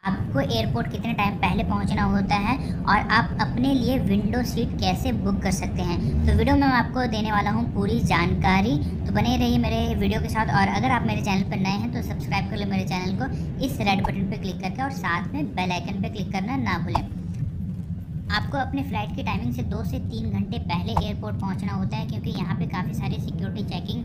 आपको एयरपोर्ट कितने टाइम पहले पहुंचना होता है और आप अपने लिए विंडो सीट कैसे बुक कर सकते हैं। तो वीडियो में मैं आपको देने वाला हूं पूरी जानकारी, तो बने रहिए मेरे वीडियो के साथ। और अगर आप मेरे चैनल पर नए हैं तो सब्सक्राइब कर ले मेरे चैनल को इस रेड बटन पर क्लिक करके, और साथ में बेल आइकन पर क्लिक करना ना भूलें। आपको अपने फ़्लाइट की टाइमिंग से 2 से 3 घंटे पहले एयरपोर्ट पहुंचना होता है, क्योंकि यहाँ पे काफ़ी सारी सिक्योरिटी चेकिंग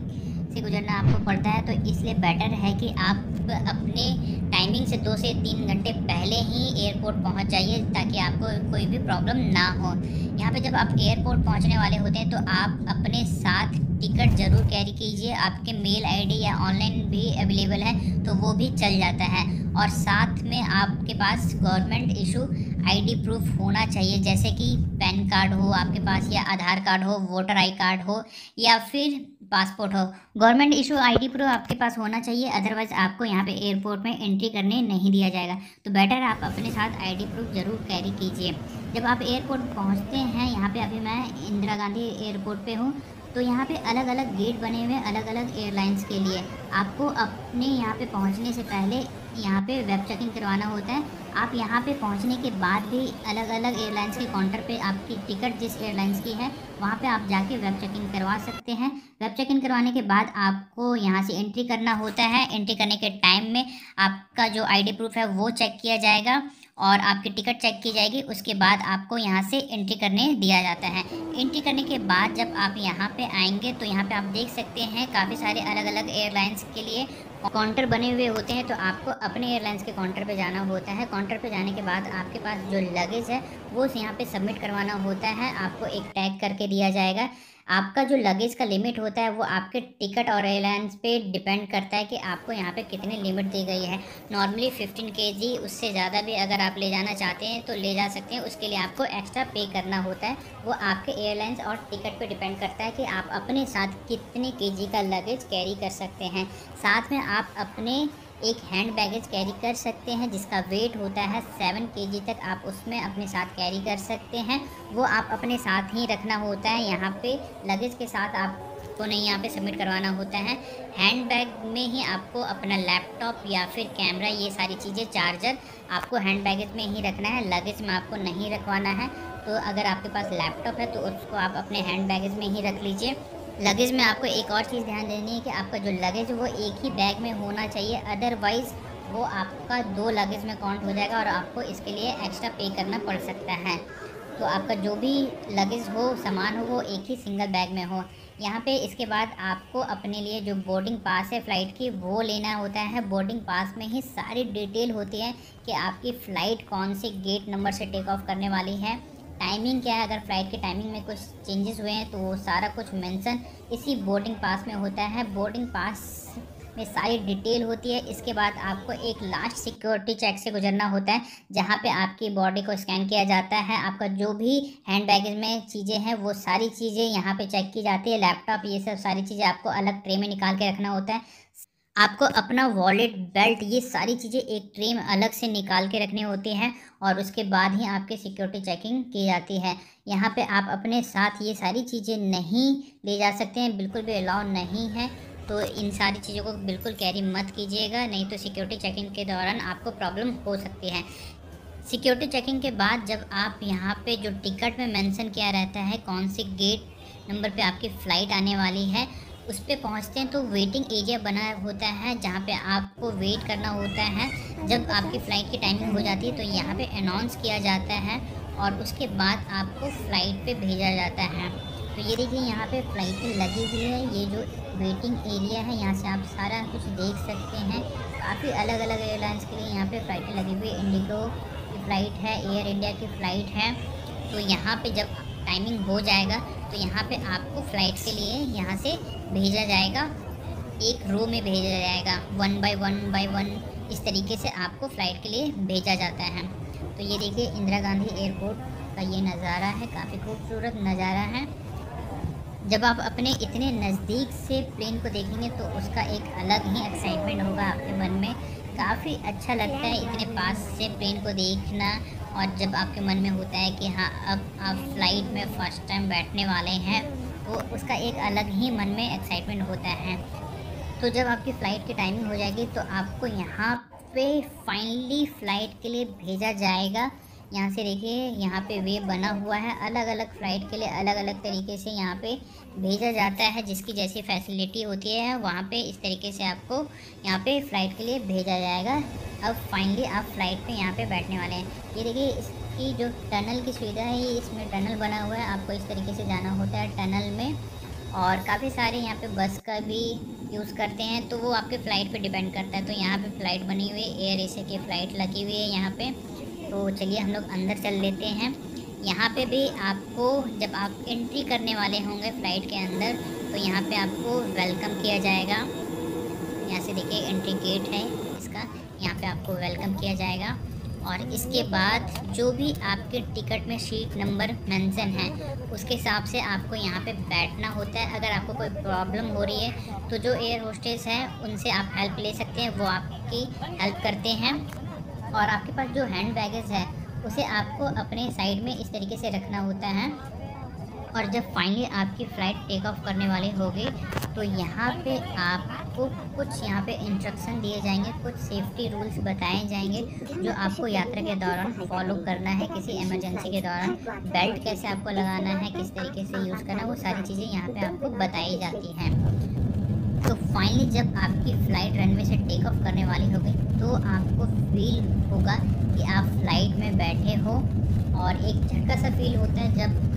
से गुजरना आपको पड़ता है। तो इसलिए बेटर है कि आप अपने टाइमिंग से 2 से 3 घंटे पहले ही एयरपोर्ट पहुंच जाइए, ताकि आपको कोई भी प्रॉब्लम ना हो। यहाँ पे जब आप एयरपोर्ट पहुंचने वाले होते हैं तो आप अपने साथ टिकट ज़रूर कैरी कीजिए। आपके मेल आईडी या ऑनलाइन भी अवेलेबल है तो वो भी चल जाता है। और साथ में आपके पास गवर्नमेंट इशू आईडी प्रूफ होना चाहिए, जैसे कि पैन कार्ड हो आपके पास, या आधार कार्ड हो, वोटर आई कार्ड हो, या फिर पासपोर्ट हो। गवर्नमेंट इशू आईडी प्रूफ आपके पास होना चाहिए, अदरवाइज़ आपको यहाँ पे एयरपोर्ट में एंट्री करने नहीं दिया जाएगा। तो बेटर आप अपने साथ आईडी प्रूफ ज़रूर कैरी कीजिए। जब आप एयरपोर्ट पहुँचते हैं, यहाँ पे अभी मैं इंदिरा गांधी एयरपोर्ट पे हूँ, तो यहाँ पे अलग अलग गेट बने हुए हैं अलग अलग एयरलाइंस के लिए। आपको अपने यहाँ पे पहुँचने से पहले यहाँ पे वेब चेकिंग करवाना होता है। आप यहाँ पे पहुँचने के बाद भी अलग अलग एयरलाइंस के काउंटर पे आपकी टिकट जिस एयरलाइंस की है वहाँ पे आप जाके वेब चेकिंग करवा सकते हैं। वेब चेकिंग करवाने के बाद आपको यहाँ से एंट्री करना होता है। एंट्री करने के टाइम में आपका जो आईडी प्रूफ है वो चेक किया जाएगा और आपकी टिकट चेक की जाएगी। उसके बाद आपको यहाँ से एंट्री करने दिया जाता है। एंट्री करने के बाद जब आप यहाँ पे आएंगे तो यहाँ पे आप देख सकते हैं काफ़ी सारे अलग अलग एयरलाइंस के लिए काउंटर बने हुए होते हैं। तो आपको अपने एयरलाइंस के काउंटर पे जाना होता है। काउंटर पे जाने के बाद आपके पास जो लगेज है वो यहाँ पे सबमिट करवाना होता है। आपको एक टैग करके दिया जाएगा। आपका जो लगेज का लिमिट होता है वो आपके टिकट और एयरलाइंस पे डिपेंड करता है कि आपको यहाँ पे कितनी लिमिट दी गई है। नॉर्मली 15 kg, उससे ज़्यादा भी अगर आप ले जाना चाहते हैं तो ले जा सकते हैं। उसके लिए आपको एक्स्ट्रा पे करना होता है। वो आपके एयरलाइंस और टिकट पे डिपेंड करता है कि आप अपने साथ कितने kg का लगेज कैरी कर सकते हैं। साथ में आप अपने एक हैंड बैगेज कैरी कर सकते हैं जिसका वेट होता है 7 kg तक, आप उसमें अपने साथ कैरी कर सकते हैं। वो आप अपने साथ ही रखना होता है। यहाँ पे लगेज के साथ आपको नहीं यहाँ पे सबमिट करवाना होता है। हैंड बैग में ही आपको अपना लैपटॉप या फिर कैमरा, ये सारी चीज़ें, चार्जर आपको हैंड बैगेज में ही रखना है, लगेज में आपको नहीं रखवाना है। तो अगर आपके पास लैपटॉप है तो उसको आप अपने हैंड बैगेज में ही रख लीजिए। लगेज में आपको एक और चीज़ ध्यान देनी है कि आपका जो लगेज वो एक ही बैग में होना चाहिए, अदरवाइज़ वो आपका 2 लगेज में काउंट हो जाएगा और आपको इसके लिए एक्स्ट्रा पे करना पड़ सकता है। तो आपका जो भी लगेज हो, सामान हो, वो एक ही सिंगल बैग में हो। यहाँ पे इसके बाद आपको अपने लिए जो बोर्डिंग पास है फ़्लाइट की वो लेना होता है। बोर्डिंग पास में ही सारी डिटेल होती है कि आपकी फ़्लाइट कौन से गेट नंबर से टेक ऑफ करने वाली है, टाइमिंग क्या है, अगर फ़्लाइट की टाइमिंग में कुछ चेंजेस हुए हैं तो वो सारा कुछ मेंशन इसी बोर्डिंग पास में होता है। बोर्डिंग पास में सारी डिटेल होती है। इसके बाद आपको एक लास्ट सिक्योरिटी चेक से गुजरना होता है, जहाँ पे आपकी बॉडी को स्कैन किया जाता है। आपका जो भी हैंड बैगेज में चीज़ें हैं वो सारी चीज़ें यहाँ पे चेक की जाती है। लैपटॉप, ये सब सारी चीज़ें आपको अलग ट्रे में निकाल के रखना होता है। आपको अपना वॉलेट, बेल्ट, ये सारी चीज़ें एक ट्रे में अलग से निकाल के रखनी होती हैं और उसके बाद ही आपकी सिक्योरिटी चेकिंग की जाती है। यहाँ पे आप अपने साथ ये सारी चीज़ें नहीं ले जा सकते हैं, बिल्कुल भी अलाउ नहीं है। तो इन सारी चीज़ों को बिल्कुल कैरी मत कीजिएगा, नहीं तो सिक्योरिटी चेकिंग के दौरान आपको प्रॉब्लम हो सकती है। सिक्योरिटी चेकिंग के बाद जब आप यहाँ पे जो टिकट में मेंशन किया रहता है कौन से गेट नंबर पे आपकी फ़्लाइट आने वाली है, उस पे पहुँचते हैं तो वेटिंग एरिया बना होता है जहाँ पे आपको वेट करना होता है। जब आपकी फ़्लाइट की टाइमिंग हो जाती है तो यहाँ पे अनाउंस किया जाता है और उसके बाद आपको फ़्लाइट पे भेजा जाता है। तो ये देखिए यहाँ पे फ़्लाइटें लगी हुई है। ये जो वेटिंग एरिया है यहाँ से आप सारा कुछ देख सकते हैं। काफ़ी अलग अलग एयरलाइंस के लिए यहाँ पे फ़्लाइटें लगी हुई है। इंडिगो की फ़्लाइट है, एयर इंडिया की फ़्लाइट है। तो यहाँ पे जब टाइमिंग हो जाएगा तो यहाँ पे आपको फ़्लाइट के लिए यहाँ से भेजा जाएगा, एक रो में भेजा जाएगा, 1 बाय 1 इस तरीके से आपको फ़्लाइट के लिए भेजा जाता है। तो ये देखिए इंदिरा गांधी एयरपोर्ट का ये नज़ारा है, काफ़ी खूबसूरत नज़ारा है। जब आप अपने इतने नज़दीक से प्लेन को देखेंगे तो उसका एक अलग ही एक्साइटमेंट होगा आपके मन में। काफ़ी अच्छा लगता है इतने पास से प्लेन को देखना। और जब आपके मन में होता है कि हाँ अब आप फ़्लाइट में फ़र्स्ट टाइम बैठने वाले हैं, तो उसका एक अलग ही मन में एक्साइटमेंट होता है। तो जब आपकी फ़्लाइट की टाइमिंग हो जाएगी तो आपको यहाँ पे फाइनली फ़्लाइट के लिए भेजा जाएगा। यहाँ से देखिए, यहाँ पे वे बना हुआ है, अलग अलग फ़्लाइट के लिए अलग अलग तरीके से यहाँ पे भेजा जाता है। जिसकी जैसी फैसिलिटी होती है वहाँ पे इस तरीके से आपको यहाँ पे फ़्लाइट के लिए भेजा जाएगा। अब फाइनली आप फ़्लाइट पे यहाँ पे बैठने वाले हैं। ये देखिए, इसकी जो टनल की सुविधा है, ये इसमें टनल बना हुआ है, आपको इस तरीके से जाना होता है टनल में। और काफ़ी सारे यहाँ पे बस का भी यूज़ करते हैं, तो वो आपके फ़्लाइट पे डिपेंड करता है। तो यहाँ पे फ़्लाइट बनी हुई है, एयर एशिया की फ़्लाइट लगी हुई है यहाँ पे। तो चलिए हम लोग अंदर चल लेते हैं। यहाँ पे भी आपको जब आप एंट्री करने वाले होंगे फ़्लाइट के अंदर, तो यहाँ पे आपको वेलकम किया जाएगा। यहाँ से देखिए एंट्री गेट है इसका, यहाँ पे आपको वेलकम किया जाएगा। और इसके बाद जो भी आपके टिकट में सीट नंबर मेंशन है, उसके हिसाब से आपको यहाँ पे बैठना होता है। अगर आपको कोई प्रॉब्लम हो रही है तो जो एयर होस्टेस है उनसे आप हेल्प ले सकते हैं, वो आपकी हेल्प करते हैं। और आपके पास जो हैंड बैगेज है उसे आपको अपने साइड में इस तरीके से रखना होता है। और जब फाइनली आपकी फ़्लाइट टेक ऑफ करने वाली होगी, तो यहाँ पे आपको कुछ यहाँ पे इंस्ट्रक्शन दिए जाएंगे, कुछ सेफ्टी रूल्स बताए जाएंगे जो आपको यात्रा के दौरान फॉलो करना है। किसी इमरजेंसी के दौरान बेल्ट कैसे आपको लगाना है, किस तरीके से यूज़ करना है, वो सारी चीज़ें यहाँ पे आपको बताई जाती हैं। तो फाइनली जब आपकी फ़्लाइट रनवे से टेक ऑफ करने वाली होगी, तो आपको फील होगा कि आप फ्लाइट में बैठे हो। और एक झटका सा फील होता है जब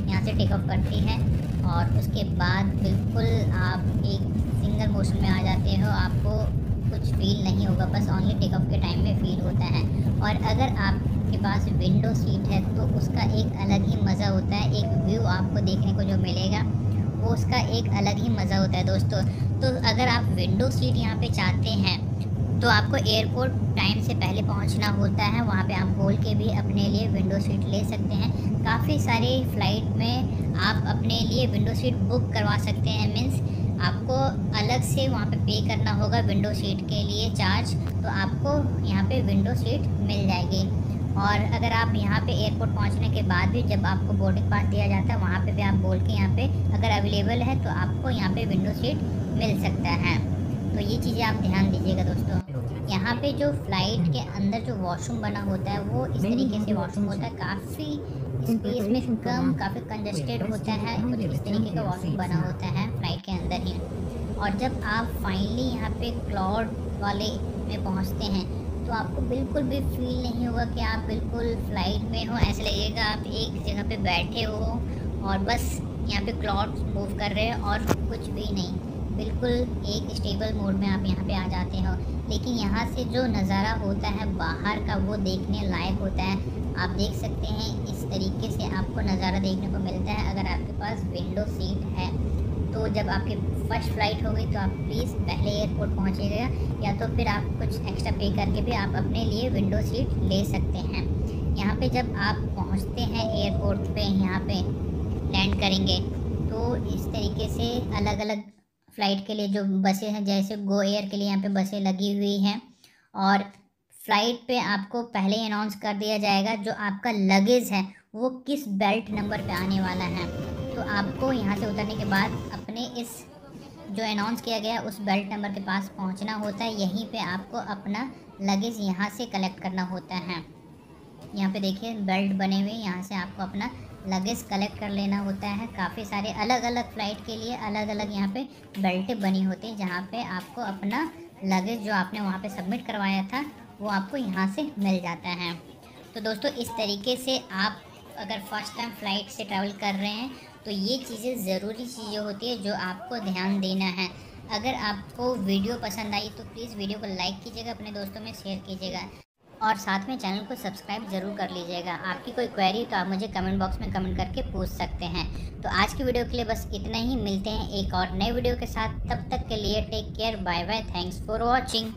यहाँ से टेक ऑफ करती है, और उसके बाद बिल्कुल आप एक सिंगल मोशन में आ जाते हो। आपको कुछ फील नहीं होगा, बस ओनली टेक ऑफ के टाइम में फील होता है। और अगर आपके पास विंडो सीट है तो उसका एक अलग ही मज़ा होता है। एक व्यू आपको देखने को जो मिलेगा वो उसका एक अलग ही मज़ा होता है दोस्तों। तो अगर आप विंडो सीट यहाँ पे चाहते हैं तो आपको एयरपोर्ट टाइम से पहले पहुंचना होता है। वहाँ पे आप बोल के भी अपने लिए विंडो सीट ले सकते हैं। काफ़ी सारे फ़्लाइट में आप अपने लिए विंडो सीट बुक करवा सकते हैं। मीन्स आपको अलग से वहाँ पे पे करना होगा विंडो सीट के लिए चार्ज, तो आपको यहाँ पे विंडो सीट मिल जाएगी। और अगर आप यहाँ पे एयरपोर्ट पहुँचने के बाद भी जब आपको बोर्डिंग पास दिया जाता है, वहाँ पे भी आप बोल के यहाँ पे अगर अवेलेबल है तो आपको यहाँ पे विंडो सीट मिल सकता है। तो ये चीज़ें आप ध्यान दीजिएगा दोस्तों। यहाँ पे जो फ़्लाइट के अंदर जो वॉशरूम बना होता है वो इस तरीके से वॉशरूम होता है, काफ़ी स्पेस में कम, काफ़ी कंजस्टेड होता है। कुछ इस तरीके का वॉशरूम बना होता है फ़्लाइट के अंदर ही। और जब आप फाइनली यहाँ पे क्लाउड वाले में पहुँचते हैं तो आपको बिल्कुल भी फील नहीं होगा कि आप बिल्कुल फ़्लाइट में हो। ऐसा लगेगा आप एक जगह पे बैठे हो और बस यहाँ पे क्लाउड्स मूव कर रहे हैं और कुछ भी नहीं। बिल्कुल एक स्टेबल मोड में आप यहाँ पे आ जाते हो। लेकिन यहाँ से जो नज़ारा होता है बाहर का, वो देखने लायक होता है। आप देख सकते हैं इस तरीके से आपको नज़ारा देखने को मिलता है अगर आपके पास विंडो सीट है। तो जब आपकी फ़र्स्ट फ़्लाइट होगी तो आप प्लीज़ पहले एयरपोर्ट पहुँचिएगा, या तो फिर आप कुछ एक्स्ट्रा पे करके भी आप अपने लिए विंडो सीट ले सकते हैं। यहाँ पे जब आप पहुँचते हैं एयरपोर्ट पे, यहाँ पे लैंड करेंगे तो इस तरीके से अलग अलग फ़्लाइट के लिए जो बसें हैं, जैसे गो एयर के लिए यहाँ पे बसें लगी हुई हैं। और फ़्लाइट पे आपको पहले ही अनाउंस कर दिया जाएगा जो आपका लगेज है वो किस बेल्ट नंबर पे आने वाला है। तो आपको यहाँ से उतरने के बाद अपने इस जो अनाउंस किया गया उस बेल्ट नंबर के पास पहुँचना होता है। यहीं पे आपको अपना लगेज यहाँ से कलेक्ट करना होता है। यहाँ पे देखिए बेल्ट बने हुए, यहाँ से आपको अपना लगेज कलेक्ट कर लेना होता है। काफ़ी सारे अलग अलग फ़्लाइट के लिए अलग अलग यहाँ पे बेल्टें बनी होती हैं, जहाँ पे आपको अपना लगेज जो आपने वहाँ पे सबमिट करवाया था वो आपको यहाँ से मिल जाता है। तो दोस्तों इस तरीके से आप अगर फर्स्ट टाइम फ़्लाइट से ट्रैवल कर रहे हैं तो ये चीज़ें ज़रूरी चीज़ें होती है जो आपको ध्यान देना है। अगर आपको वीडियो पसंद आई तो प्लीज़ वीडियो को लाइक कीजिएगा, अपने दोस्तों में शेयर कीजिएगा और साथ में चैनल को सब्सक्राइब ज़रूर कर लीजिएगा। आपकी कोई क्वेरी तो आप मुझे कमेंट बॉक्स में कमेंट करके पूछ सकते हैं। तो आज की वीडियो के लिए बस इतना ही। मिलते हैं एक और नए वीडियो के साथ, तब तक के लिए take care, bye bye, thanks for watching.